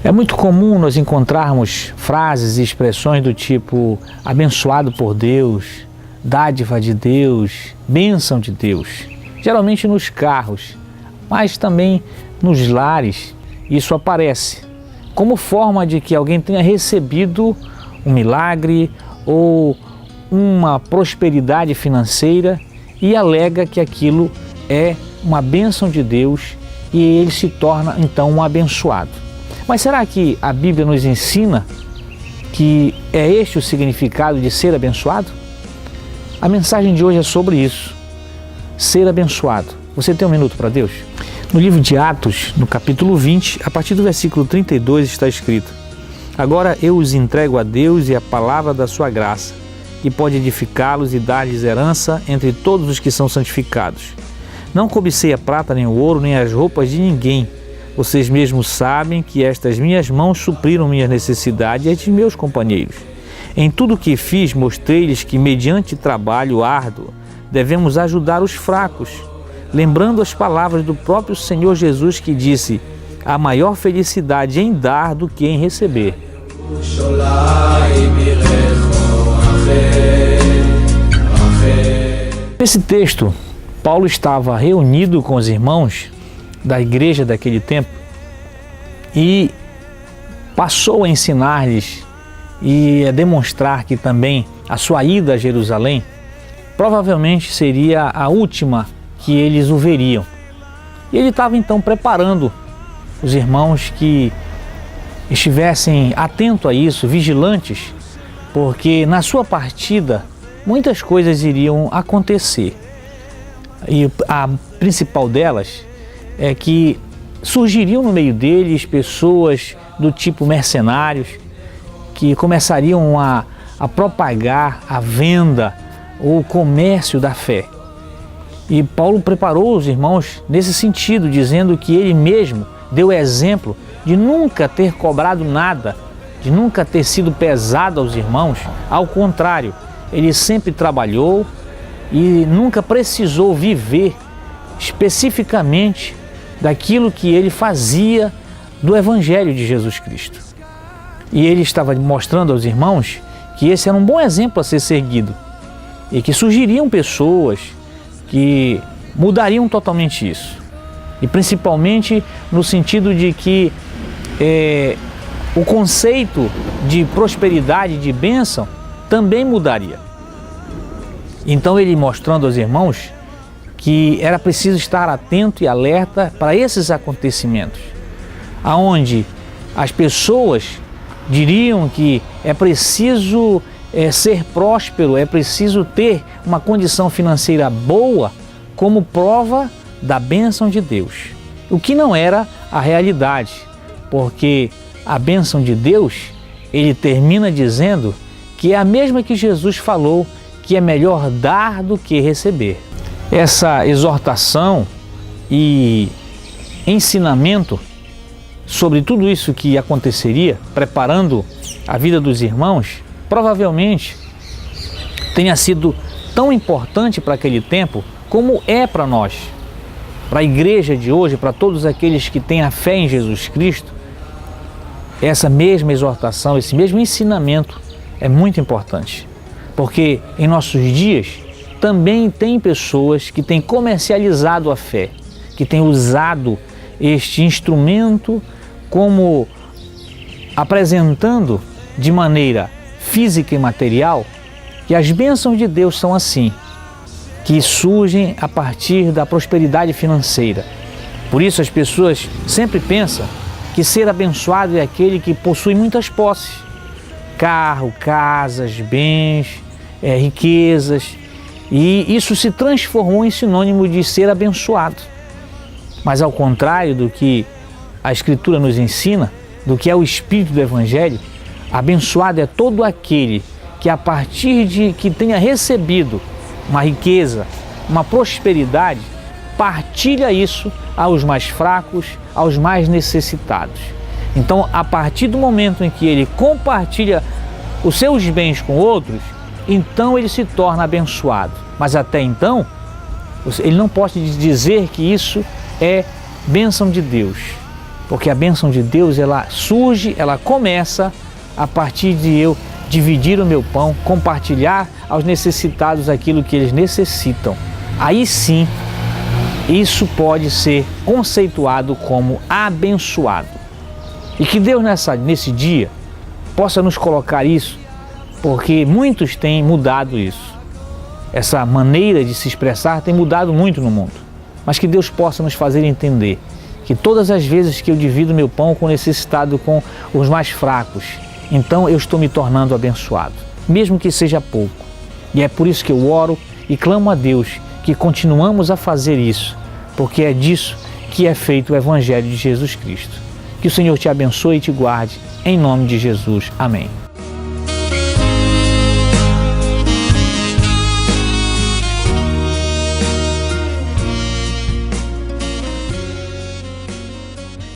É muito comum nós encontrarmos frases e expressões do tipo abençoado por Deus, dádiva de Deus, bênção de Deus. Geralmente nos carros, mas também nos lares isso aparece como forma de que alguém tenha recebido um milagre ou uma prosperidade financeira e alega que aquilo é uma bênção de Deus e ele se torna então um abençoado. Mas será que a Bíblia nos ensina que é este o significado de ser abençoado? A mensagem de hoje é sobre isso, ser abençoado. Você tem um minuto para Deus? No livro de Atos, no capítulo 20, a partir do versículo 32 está escrito: Agora eu os entrego a Deus e a palavra da sua graça, que pode edificá-los e dar-lhes herança entre todos os que são santificados. Não cobicei a prata, nem o ouro, nem as roupas de ninguém. Vocês mesmos sabem que estas minhas mãos supriram minhas necessidades e as de meus companheiros. Em tudo o que fiz, mostrei-lhes que, mediante trabalho árduo, devemos ajudar os fracos, lembrando as palavras do próprio Senhor Jesus que disse: há maior felicidade em dar do que em receber. Nesse texto, Paulo estava reunido com os irmãos da igreja daquele tempo e passou a ensinar-lhes e a demonstrar que também a sua ida a Jerusalém provavelmente seria a última que eles o veriam. E ele estava então preparando os irmãos que estivessem atentos a isso, vigilantes, porque na sua partida muitas coisas iriam acontecer. E a principal delas é que surgiriam no meio deles pessoas do tipo mercenários que começariam a propagar a venda ou o comércio da fé. E Paulo preparou os irmãos nesse sentido, dizendo que ele mesmo deu exemplo de nunca ter cobrado nada, de nunca ter sido pesado aos irmãos. Ao contrário, ele sempre trabalhou e nunca precisou viver especificamente daquilo que ele fazia do Evangelho de Jesus Cristo. E ele estava mostrando aos irmãos que esse era um bom exemplo a ser seguido e que surgiriam pessoas que mudariam totalmente isso. E principalmente no sentido de que o conceito de prosperidade, de bênção, também mudaria. Então ele mostrando aos irmãos que era preciso estar atento e alerta para esses acontecimentos, aonde as pessoas diriam que é preciso ser próspero, é preciso ter uma condição financeira boa como prova da bênção de Deus, o que não era a realidade, porque a bênção de Deus, ele termina dizendo que é a mesma que Jesus falou, que é melhor dar do que receber. Essa exortação e ensinamento sobre tudo isso que aconteceria, preparando a vida dos irmãos, provavelmente tenha sido tão importante para aquele tempo como é para nós, para a igreja de hoje, para todos aqueles que têm a fé em Jesus Cristo. Essa mesma exortação, esse mesmo ensinamento é muito importante, porque em nossos dias também tem pessoas que têm comercializado a fé, que têm usado este instrumento como apresentando de maneira física e material que as bênçãos de Deus são assim, que surgem a partir da prosperidade financeira. Por isso as pessoas sempre pensam que ser abençoado é aquele que possui muitas posses, carro, casas, bens, riquezas, e isso se transformou em sinônimo de ser abençoado. Mas ao contrário do que a Escritura nos ensina, do que é o espírito do Evangelho, abençoado é todo aquele que a partir de que tenha recebido uma riqueza, uma prosperidade, partilha isso aos mais fracos, aos mais necessitados. Então, a partir do momento em que ele compartilha os seus bens com outros, então ele se torna abençoado. Mas até então, ele não pode dizer que isso é bênção de Deus, porque a bênção de Deus, ela surge, ela começa a partir de eu dividir o meu pão, compartilhar aos necessitados aquilo que eles necessitam. Aí sim, isso pode ser conceituado como abençoado. E que Deus nesse dia possa nos colocar isso, porque muitos têm mudado isso. Essa maneira de se expressar tem mudado muito no mundo. Mas que Deus possa nos fazer entender que todas as vezes que eu divido meu pão com o necessitado, com os mais fracos, então eu estou me tornando abençoado, mesmo que seja pouco. E é por isso que eu oro e clamo a Deus que continuamos a fazer isso, porque é disso que é feito o Evangelho de Jesus Cristo. Que o Senhor te abençoe e te guarde, em nome de Jesus. Amém.